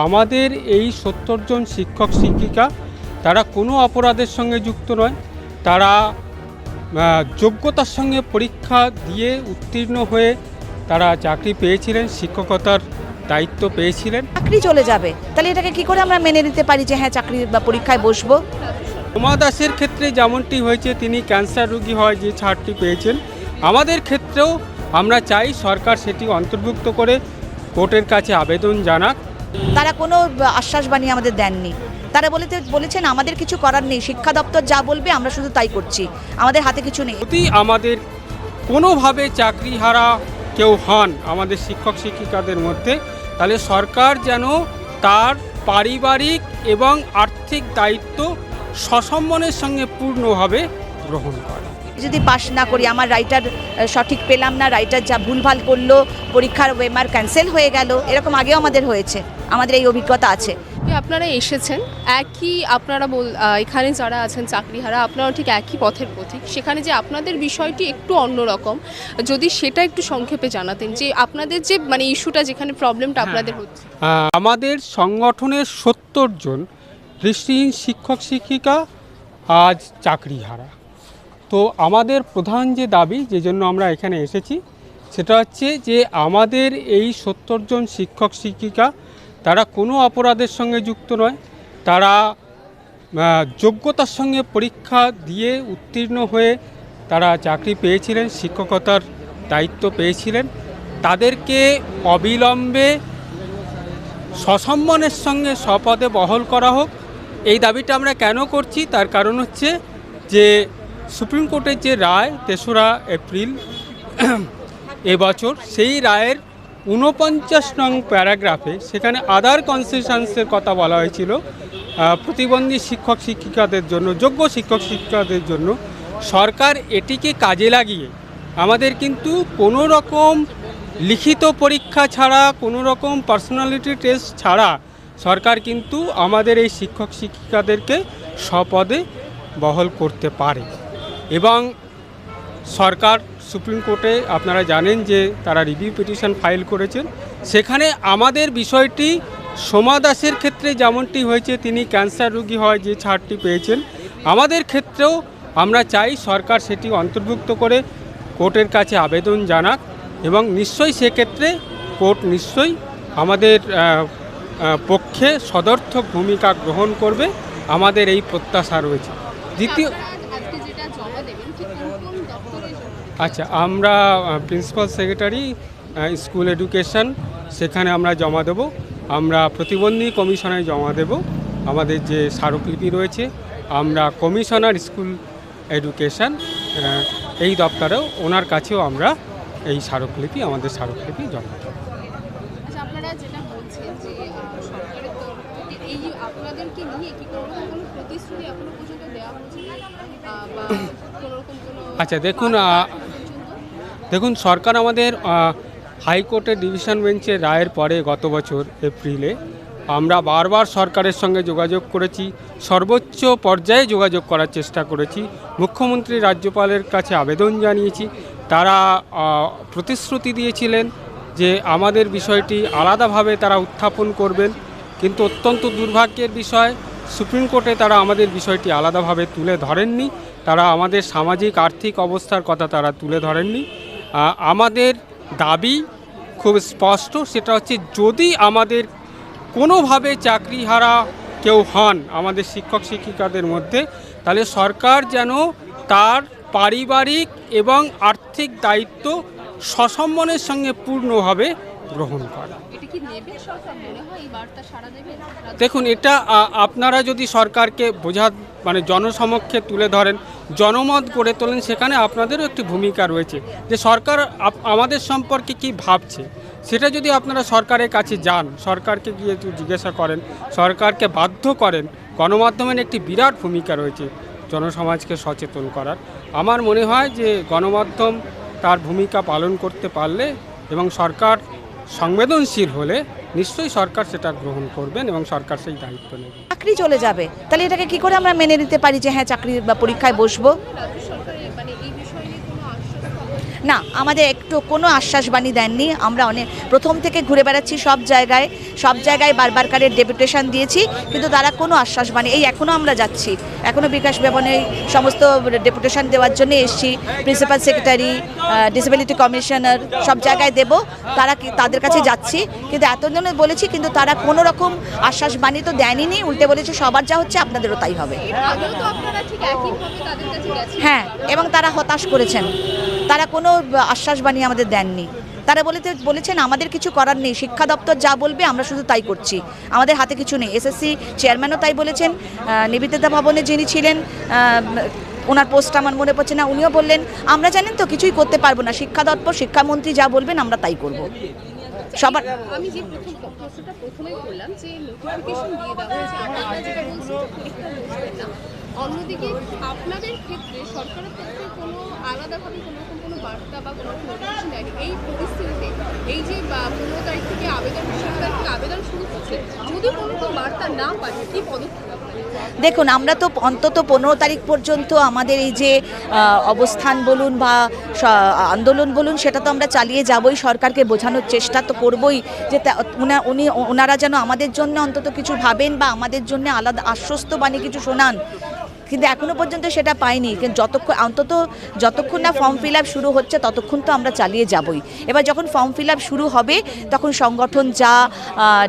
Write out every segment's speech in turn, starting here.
আমাদের এই ৭০ জন শিক্ষক শিক্ষিকা তারা কোনো অপরাধের সঙ্গে যুক্ত নয়। তারা যোগ্যতার সঙ্গে পরীক্ষা দিয়ে উত্তীর্ণ হয়ে তারা চাকরি পেয়েছিলেন, শিক্ষকতার দায়িত্ব পেয়েছিলেন। চাকরি চলে যাবে, তাহলে এটাকে কি করে আমরা মেনে নিতে পারি যে হ্যাঁ চাকরি বা পরীক্ষায় বসবো? সোমা দাসের ক্ষেত্রে যেমনটি হয়েছে, তিনি ক্যান্সার রোগী হয় যে ছাড়টি পেয়েছেন, আমাদের ক্ষেত্রেও আমরা চাই সরকার সেটি অন্তর্ভুক্ত করে কোর্টের কাছে আবেদন জানাক। তারা কোনো আশ্বাস বাণী আমাদের দেননি। তারা বলেছেন আমাদের কিছু করার নেই, শিক্ষা দপ্তর যা বলবে আমরা শুধু তাই করছি, আমাদের হাতে কিছু নেই। যদি আমাদের কোনোভাবে চাকরিহারা কেউ হন আমাদের শিক্ষক শিক্ষিকাদের মধ্যে, তাহলে সরকার যেন তার পারিবারিক এবং আর্থিক দায়িত্ব সসম্মানের সঙ্গে পূর্ণভাবে গ্রহণ করে। যদি পাশ না করি, আমার রাইটার সঠিক পেলাম না, রাইটার যা ভুলভাল করলো, পরীক্ষার ওয়েমার ক্যান্সেল হয়ে গেল, এরকম আগেও আমাদের হয়েছে, আমাদের এই অভিজ্ঞতা আছে। আপনারা এসেছেন একই, আপনারা এখানে যারা আছেন চাকরিহারা, আপনারা ঠিক একই পথের পথিক। সেখানে যে আপনাদের বিষয়টি একটু অন্যরকম, যদি সেটা একটু সংক্ষেপে জানাতেন যে আপনাদের যে ইস্যুটা, যেখানে প্রবলেমটা আপনাদের হচ্ছে। আমাদের সংগঠনের ৭০ জন দৃষ্টিহীন শিক্ষক শিক্ষিকা আজ চাকরিহারা। তো আমাদের প্রধান যে দাবি, যে জন্য আমরা এখানে এসেছি, সেটা হচ্ছে যে আমাদের এই ৭০ জন শিক্ষক শিক্ষিকা তারা কোনো অপরাধের সঙ্গে যুক্ত নয়। তারা যোগ্যতার সঙ্গে পরীক্ষা দিয়ে উত্তীর্ণ হয়ে তারা চাকরি পেয়েছিলেন, শিক্ষকতার দায়িত্ব পেয়েছিলেন। তাদেরকে অবিলম্বে সসম্মানের সঙ্গে স্বপদে বহাল করা হোক। এই দাবিটা আমরা কেন করছি, তার কারণ হচ্ছে যে সুপ্রিম কোর্টের যে রায় ৩রা এপ্রিল এবছর, সেই রায়ের ৪৯ নং প্যারাগ্রাফে সেখানে আদার কনসেশনসের কথা বলা হয়েছিল প্রতিবন্ধী শিক্ষক শিক্ষিকাদের জন্য, যোগ্য শিক্ষক শিক্ষিকাদের জন্য। সরকার এটিকে কাজে লাগিয়ে আমাদের কিন্তু কোনো রকম লিখিত পরীক্ষা ছাড়া, কোনো রকম পার্সোনালিটি টেস্ট ছাড়া সরকার কিন্তু আমাদের এই শিক্ষক শিক্ষিকাদেরকে স্বপদে বহাল করতে পারে। এবং সরকার সুপ্রিম কোর্টে আপনারা জানেন যে তারা রিভিউ পিটিশন ফাইল করেছেন। সেখানে আমাদের বিষয়টি সোমা দাসের ক্ষেত্রে যেমনটি হয়েছে, তিনি ক্যান্সার রোগী হয় যে ছাড়টি পেয়েছেন, আমাদের ক্ষেত্রেও আমরা চাই সরকার সেটি অন্তর্ভুক্ত করে কোর্টের কাছে আবেদন জানাক। এবং নিশ্চয়ই সেক্ষেত্রে কোর্ট নিশ্চয়ই আমাদের পক্ষে সদর্থক ভূমিকা গ্রহণ করবে, আমাদের এই প্রত্যাশা রয়েছে। দ্বিতীয়, আচ্ছা, আমরা প্রিন্সিপাল সেক্রেটারি স্কুল এডুকেশন, সেখানে আমরা জমা দেব। আমরা প্রতিবন্ধী কমিশনে জমা দেব আমাদের যে স্মারকলিপি রয়েছে। আমরা কমিশনার স্কুল এডুকেশন এই দপ্তরেও, ওনার কাছেও আমরা এই স্মারকলিপি, আমাদের স্মারকলিপি জমা দেব। আপনারা যেটা বলছেন যে সরকারের তরফ থেকে এই আপনাদেরকে নিয়ে কি কোনো প্রতিশ্রুতি এখনো পর্যন্ত দেওয়া হচ্ছে বা কোনো রকম কোনো? আচ্ছা, দেখুন সরকার আমাদের হাইকোর্টের ডিভিশন বেঞ্চের রায়ের পরে গত বছর এপ্রিলে আমরা বারবার সরকারের সঙ্গে যোগাযোগ করেছি, সর্বোচ্চ পর্যায়ে যোগাযোগ করার চেষ্টা করেছি, মুখ্যমন্ত্রী রাজ্যপালের কাছে আবেদন জানিয়েছি। তারা প্রতিশ্রুতি দিয়েছিলেন যে আমাদের বিষয়টি আলাদাভাবে তারা উত্থাপন করবেন, কিন্তু অত্যন্ত দুর্ভাগ্যের বিষয় সুপ্রিম কোর্টে তারা আমাদের বিষয়টি আলাদাভাবে তুলে ধরেননি। তারা আমাদের সামাজিক আর্থিক অবস্থার কথা তারা তুলে ধরেননি। আমাদের দাবি খুব স্পষ্ট, সেটা হচ্ছে যদি আমাদের কোনোভাবে চাকরিহারা কেউ হন আমাদের শিক্ষক শিক্ষিকাদের মধ্যে, তাহলে সরকার যেন তার পারিবারিক এবং আর্থিক দায়িত্ব সসম্মানের সঙ্গে পূর্ণভাবে গ্রহণ করে। দেখুন, এটা আপনারা যদি সরকারকে জনসমক্ষে তুলে ধরেন, জনমত গড়ে তোলেন, সেখানে আপনাদেরও একটি ভূমিকা রয়েছে যে সরকার আমাদের সম্পর্কে কি ভাবছে। সেটা যদি আপনারা সরকারের কাছে যান, সরকারকে গিয়ে একটু জিজ্ঞাসা করেন, সরকারকে বাধ্য করেন, গণমাধ্যমের একটি বিরাট ভূমিকা রয়েছে জনসমাজকে সচেতন করার। আমার মনে হয় যে গণমাধ্যম তার ভূমিকা পালন করতে পারলে এবং সরকার সংবেদনশীল হলে নিশ্চয়ই সরকার সেটা গ্রহণ করবেন এবং সরকার সেই দায়িত্ব নেবে। চাকরি চলে যাবে, তাহলে এটাকে কি করে আমরা মেনে নিতে পারি যে হ্যাঁ চাকরি বা পরীক্ষায় বসবো? না, আমাদের একটু কোনো আশ্বাসবাণী দেননি। আমরা অনেক প্রথম থেকে ঘুরে বেড়াচ্ছি সব জায়গায় বারবার কারের ডেপুটেশন দিয়েছি, কিন্তু তারা কোনো আশ্বাসবাণী, এই এখনও আমরা যাচ্ছি, এখনও বিকাশ ভবনে সমস্ত ডেপুটেশন দেওয়ার জন্য এসেছি, প্রিন্সিপাল সেক্রেটারি, ডিসেবিলিটি কমিশনার সব জায়গায় দেব, তাদের কাছে যাচ্ছি, কিন্তু এতজনে বলেছি, কিন্তু তারা কোনো রকম আশ্বাসবাণী তো দেয়নি, উল্টে বলেছে সবার যা হচ্ছে আপনাদেরও তাই হবে। হ্যাঁ, এবং তারা হতাশ করেছেন, তারা কোনো আশ্বাসবাণী আমাদের দেননি। তারা বলেছেন আমাদের কিছু করার নেই, শিক্ষা দপ্তর যা বলবে আমরা শুধু তাই করছি, আমাদের হাতে কিছু নেই। এসএসসি চেয়ারম্যানও তাই বলেছেন, নিবেদিতা ভবনে যিনি ছিলেন, ওনার পোস্ট আমার মনে পড়ছে না, উনিও বললেন আমরা জানেন তো কিছুই করতে পারবো না, শিক্ষা দপ্তর শিক্ষামন্ত্রী যা বলবেন আমরা তাই করব। সবার আমি যে প্রশ্নটা প্রথমেই করলাম যে নোটিফিকেশন দিয়ে দেওয়া হয়েছে, আপনারা যেটা বলছেন পরীক্ষা বসবেন না, অন্যদিকে আপনাদের ক্ষেত্রে সরকারের ক্ষেত্রে কোনো আলাদাভাবে কোনো বার্তা বা কোনো নোটিফিকেশন দেয়নি। এই পরিস্থিতিতে এই যে 15 তারিখ থেকে আবেদন শুরু হচ্ছে, যদি কোনো বার্তা না পান কি পদক্ষেপ? দেখুন, আমরা তো অন্তত 15 তারিখ পর্যন্ত আমাদের এই যে অবস্থান বলুন বা আন্দোলন বলুন সেটা তো আমরা চালিয়ে যাবই, সরকারকে বোঝানোর চেষ্টা তো করবই যে ওনারা যেন আমাদের জন্য অন্তত কিছু ভাবেন বা আমাদের জন্য আলাদা আশ্বস্তবাণী কিছু শোনান, কিন্তু এখনও পর্যন্ত সেটা পাইনি। কিন্তু যতক্ষণ না ফর্ম ফিল আপ শুরু হচ্ছে ততক্ষণ তো আমরা চালিয়ে যাবই। এবার যখন ফর্ম ফিল আপ শুরু হবে তখন সংগঠন যা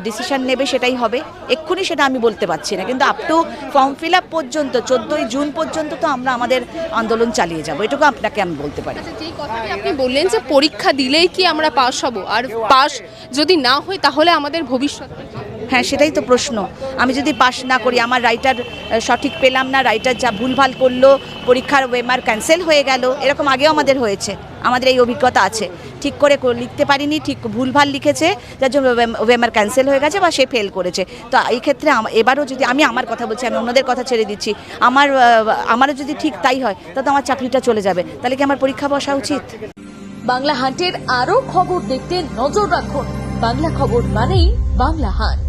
ডিসিশন নেবে সেটাই হবে, এক্ষুনি সেটা আমি বলতে পারছি না, কিন্তু up to form fill up পর্যন্ত 14ই জুন পর্যন্ত তো আমরা আমাদের আন্দোলন চালিয়ে যাব, এটুকু আপনাকে আমি বলতে পারি। যেই কথাটি আপনি বললেন যে পরীক্ষা দিলেই কি আমরা পাস হব, আর পাস যদি না হয় তাহলে আমাদের ভবিষ্যৎ, হ্যাঁ সেটাই তো প্রশ্ন। আমি যদি পাস না করি, আমার রাইটার সঠিক পেলাম না, রাইটার যা ভুলভাল করলো, পরীক্ষার ওয়েমার ক্যান্সেল হয়ে গেল, এরকম আগেও আমাদের হয়েছে, আমাদের এই অভিজ্ঞতা আছে, ঠিক করে লিখতে পারিনি, ঠিক ভুলভাল লিখেছে, যার জন্য ওয়েমার ক্যান্সেল হয়ে গেছে বা সে ফেল করেছে। তো এই ক্ষেত্রে এবারও যদি আমি আমার কথা বলছি, আমি অন্যদের কথা ছেড়ে দিচ্ছি, আমারও যদি ঠিক তাই হয় তাহলে আমার চাকরিটা চলে যাবে, তাহলে কি আমার পরীক্ষা বসা উচিত? বাংলা হান্টের আরো খবর দেখতে নজর রাখুন। বাংলা খবর মানেই বাংলা হান্ট।